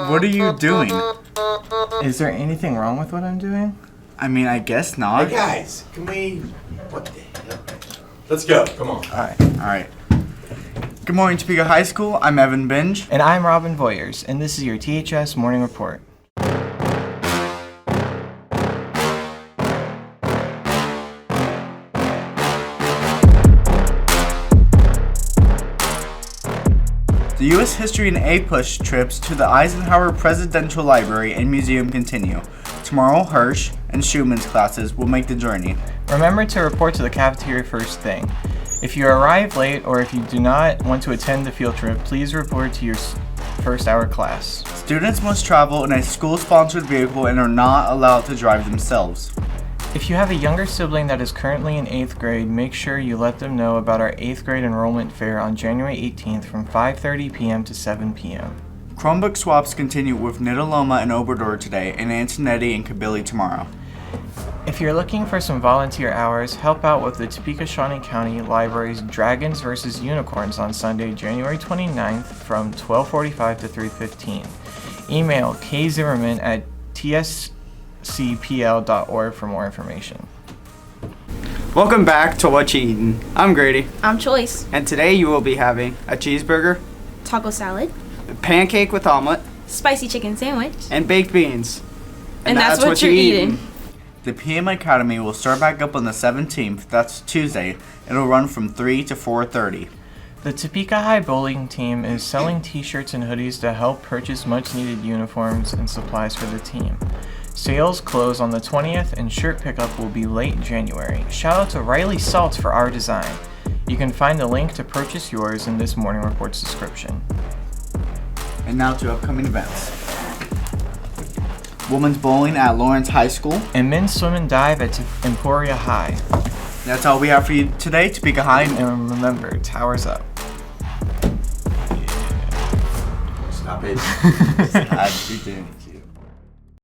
What are you doing? Is there anything wrong with what I'm doing? I mean, I guess not. Hey guys, can we... What the hell? Let's go, come on. Alright. Good morning, Topeka High School. I'm Evan Binge. And I'm Robin Voyers, and this is your THS Morning Report. The U.S. History and A-Push trips to the Eisenhower Presidential Library and Museum continue. Tomorrow, Hirsch and Schumann's classes will make the journey. Remember to report to the cafeteria first thing. If you arrive late or if you do not want to attend the field trip, please report to your first hour class. Students must travel in a school-sponsored vehicle and are not allowed to drive themselves. If you have a younger sibling that is currently in 8th grade, make sure you let them know about our 8th grade enrollment fair on January 18th from 5:30 p.m. to 7 p.m. Chromebook swaps continue with Nitaloma and Obrador today and Antonetti and Kabili tomorrow. If you're looking for some volunteer hours, help out with the Topeka-Shawnee County Library's Dragons vs. Unicorns on Sunday, January 29th from 12:45 to 3:15. Email kzimmerman@tscpl.org for more information. Welcome back to What You Eatin'. I'm Grady, I'm Choice. and today you will be having a cheeseburger, Taco salad, a pancake with omelet, spicy chicken sandwich, and baked beans. and that's what you're eating. The PM Academy will start back up on the 17th, that's Tuesday. It'll run from 3 to 4:30. The Topeka High bowling team is selling t-shirts and hoodies to help purchase much-needed uniforms and supplies for the team. Sales close on the 20th and shirt pickup will be late January. Shout out to Riley Saltz for our design. You can find the link to purchase yours in this morning report's description. And now to upcoming events. Women's bowling at Lawrence High School. And men's swim and dive at Emporia High. That's all we have for you today, Topeka High. And remember, towers up. Stop it. I'd be doing it.